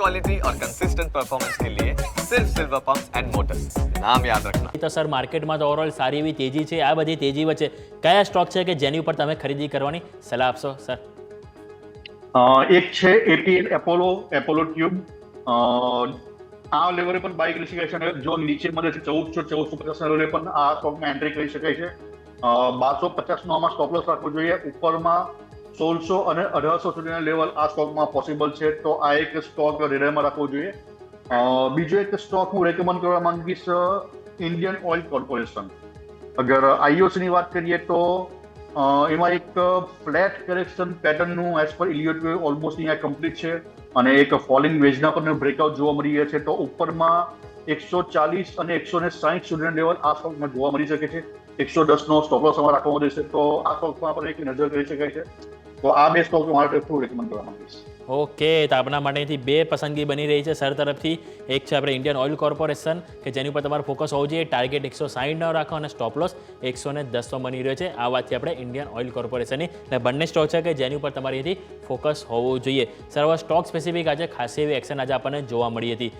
Quality और consistent performance के लिए सिर्फ सिल्वर पंप्स एंड मोटर्स, नाम याद रखना। તો સર માર્કેટમાં તો ઓવરઓલ સારી એવી તેજી છે. આ બધી તેજી વચ્ચે કયા સ્ટોક છે કે જેની ઉપર તમે ખરીદી કરવાની સલાહ આપશો સર? એક છે એટીએલ એપોલો ટ્યુબ. આ લેવલે પણ બાય કરી શકાય છે અને જો નીચે મળે છે 1450 લેવલે પણ આ સ્ટોકમાં એન્ટ્રી કરી શકાય છે. 1250 નો આમાં સ્ટોપ લોસ રાખવો જોઈએ. ઉપરમાં 1600 અને 1800 સુધીના લેવલ આ સ્ટોકમાં પોસિબલ છે, તો આ એક સ્ટોક રેડરમાં રાખવો જોઈએ. બીજો એક સ્ટોક હું રેકમેન્ડ કરવા માંગીશ, ઇન્ડિયન ઓઇલ કોર્પોરેશન. અગર આઈઓસી ની વાત કરીએ તો એમાં એક flat correction પેટર્નનું as per ઇલિયોટ almost અહીંયા કમ્પ્લીટ છે અને એક ફોલિંગ વેજના પણ બ્રેકઆઉટ જોવા મળી રહ્યા છે. તો ઉપરમાં 140 અને 160 સુધીના લેવલ આ સ્ટોકમાં જોવા મળી શકે છે. 110 નો સ્ટોપ લોસ અમારે રાખવામાં રહેશે, તો આ સ્ટોકમાં પણ એક નજર કરી શકાય છે. તો આ બે સ્ટોક મારા તરફથી રેકમેન્ડ કરવા માંગીશ. ઓકે, તો આપણા માટેથી બે પસંદગી બની રહી છે સર તરફથી. એક છે આપણે ઇન્ડિયન ઓઇલ કોર્પોરેશન કે જેની ઉપર તમારું ફોકસ હોવું જોઈએ. ટાર્ગેટ 160 ન રાખો અને સ્ટોપ લોસ 110 બની રહ્યો છે. આ વાતથી આપણે ઇન્ડિયન ઓઇલ કોર્પોરેશનની એટલે બંને સ્ટોક છે કે જેની ઉપર તમારી ફોકસ હોવું જોઈએ. સર હવે સ્ટોક સ્પેસિફિક આજે ખાસી એવી એક્શન આજે આપણને જોવા મળી હતી.